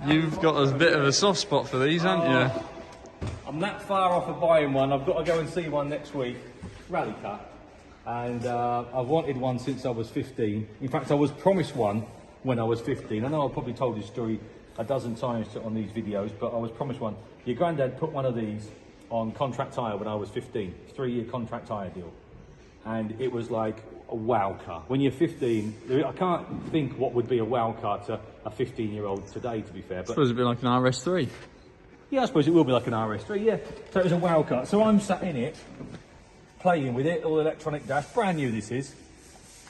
You've got a bit of a soft spot for these, haven't you? I'm that far off of buying one. I've got to go and see one next week. Rally car. And I've wanted one since I was 15. In fact, I was promised one when I was 15. I know I've probably told this story a dozen times on these videos, but I was promised one. Your granddad put one of these on contract hire when I was 15. 3-year contract hire deal. And it was like a wow car. When you're 15, I can't think what would be a wow car to a 15-year-old today, to be fair. But I suppose it'd be like an RS3. yeah, I suppose it will be like an RS3, yeah. So it was a wow car. So I'm sat in it, playing with it, all electronic dash, brand new this is,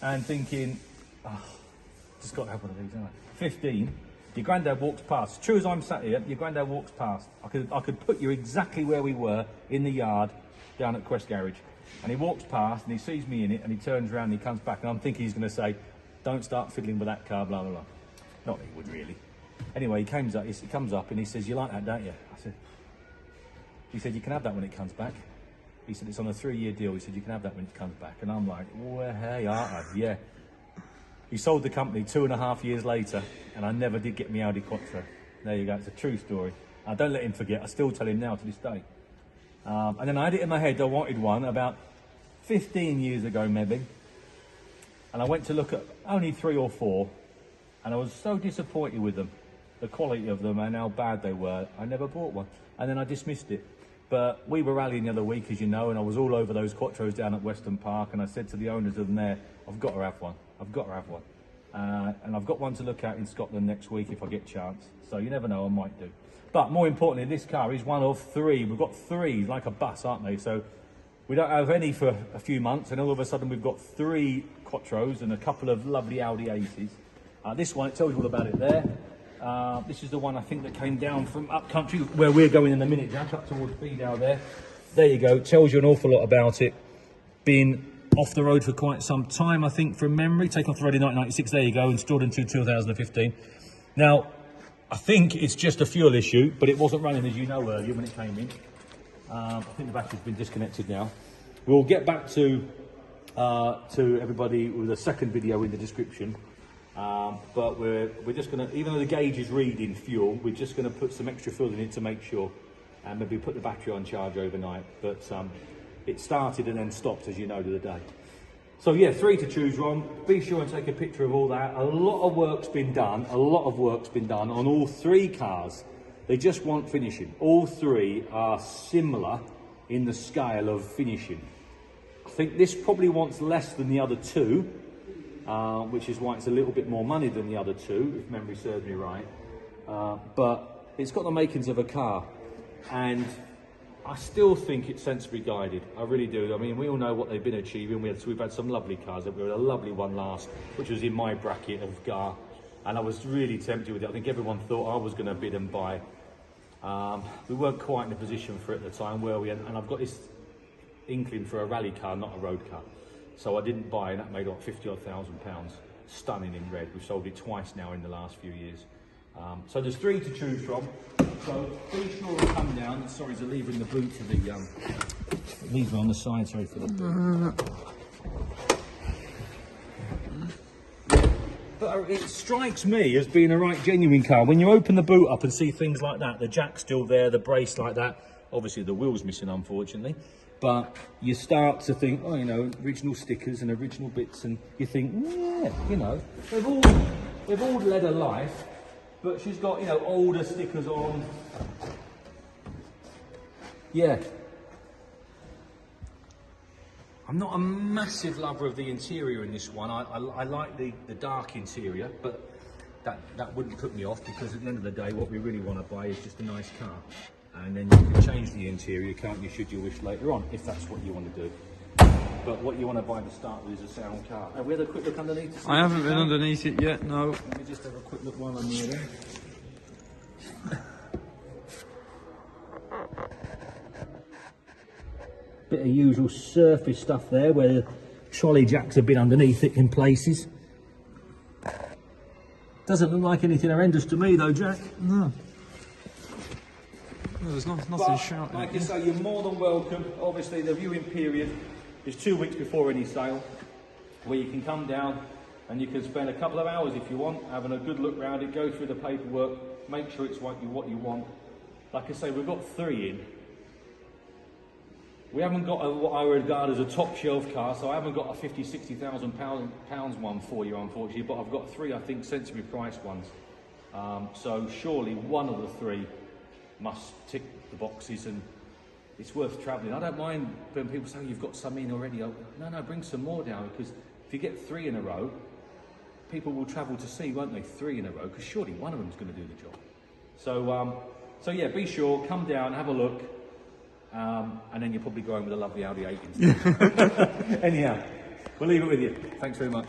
and thinking, oh, just got to have one of these, haven't I? 15, your granddad walks past. True as I'm sat here, your granddad walks past. I could put you exactly where we were in the yard down at Quest Garage. And he walks past and he sees me in it and he turns around and he comes back and I'm thinking he's going to say, don't start fiddling with that car, blah, blah, blah. Not that he would really. Anyway, he comes up and he says, you like that, don't you? He said, you can have that when it comes back. He said, it's on a 3-year deal. He said, you can have that when it comes back. And I'm like, well, hey, aren't I? Yeah. He sold the company 2.5 years later and I never did get me Audi Quattro. There you go, it's a true story. Don't let him forget, I still tell him now to this day. And then I had it in my head, I wanted one about 15 years ago maybe. And I went to look at only 3 or 4 and I was so disappointed with them, the quality of them and how bad they were. I never bought one. And then I dismissed it. But we were rallying the other week, as you know, and I was all over those Quattros down at Weston Park and I said to the owners of them there, I've got to have one. I've got to have one. And I've got one to look at in Scotland next week if I get a chance. So you never know, I might do. But more importantly, this car is one of 3. We've got 3, like a bus, aren't they? So we don't have any for a few months, and all of a sudden we've got 3 Quattros and a couple of lovely Audi A6s. This one, it tells you all about it there. This is the one I think that came down from up country, where we're going in a minute, Jack, up towards Bedow there. There you go, tells you an awful lot about it. Been off the road for quite some time, I think, from memory. Taken off the road in 1996, there you go, installed into 2015. Now, I think it's just a fuel issue, but it wasn't running, as you know, earlier when it came in. I think the battery's been disconnected now. We'll get back to everybody with a second video in the description. But we're just going to, even though the gauge is reading fuel, we're just going to put some extra fuel in it to make sure, and maybe put the battery on charge overnight. But it started and then stopped, as you know, the other day. So yeah, 3 to choose from. Be sure and take a picture of all that. A lot of work's been done. A lot of work's been done on all 3 cars. They just want finishing. All 3 are similar in the scale of finishing. I think this probably wants less than the other 2, which is why it's a little bit more money than the other 2, if memory serves me right. But it's got the makings of a car, and I still think it's sensibly guided. I really do. I mean, we all know what they've been achieving. We've had some lovely cars. We had a lovely one last, which was in my bracket of GAR, and I was really tempted with it. I think everyone thought I was going to bid and buy. We weren't quite in a position for it at the time, were we? And I've got this inkling for a rally car, not a road car. So I didn't buy, and that made like 50-odd thousand pounds. Stunning in red. We've sold it twice now in the last few years. So there's 3 to choose from. So be sure to come down. Sorry, there's a lever in the boot for the lever on the side. Sorry for the boot. But it strikes me as being a right genuine car. When you open the boot up and see things like that, the jack's still there, the brace like that. Obviously the wheel's missing, unfortunately. But you start to think, oh, you know, original stickers and original bits, and you think, yeah, you know, they've all led a life. But she's got, you know, older stickers on. Yeah. I'm not a massive lover of the interior in this one. I like the dark interior, but that wouldn't put me off, because at the end of the day, what we really want to buy is just a nice car. And then you can change the interior, can't you, should you wish later on, if that's what you want to do. But what you want to buy to start with is a sound car. Have we had a quick look underneath? I haven't been underneath it yet, no. Let me just have a quick look while I'm near there. Bit of usual surface stuff there, where the trolley jacks have been underneath it in places. Doesn't look like anything horrendous to me though, Jack. No. Well, there's nothing shouting. Like I say, you're more than welcome. Obviously, the viewing period is 2 weeks before any sale, where you can come down, And you can spend a couple of hours if you want, having a good look round it, go through the paperwork, make sure it's what you want. Like I say, we've got 3 in. We haven't got what I regard as a top shelf car, so I haven't got a 50, 60,000 pounds one for you, unfortunately, but I've got 3, I think, sensibly priced ones. So surely one of the 3 must tick the boxes, and it's worth travelling. I don't mind when people say you've got some in already. No, bring some more down, because if you get 3 in a row, people will travel to see, won't they? 3 in a row, because surely one of them's going to do the job. So yeah, be sure, come down, have a look, and then you're probably going with a lovely Audi 8 instead. Anyhow, we'll leave it with you. Thanks very much.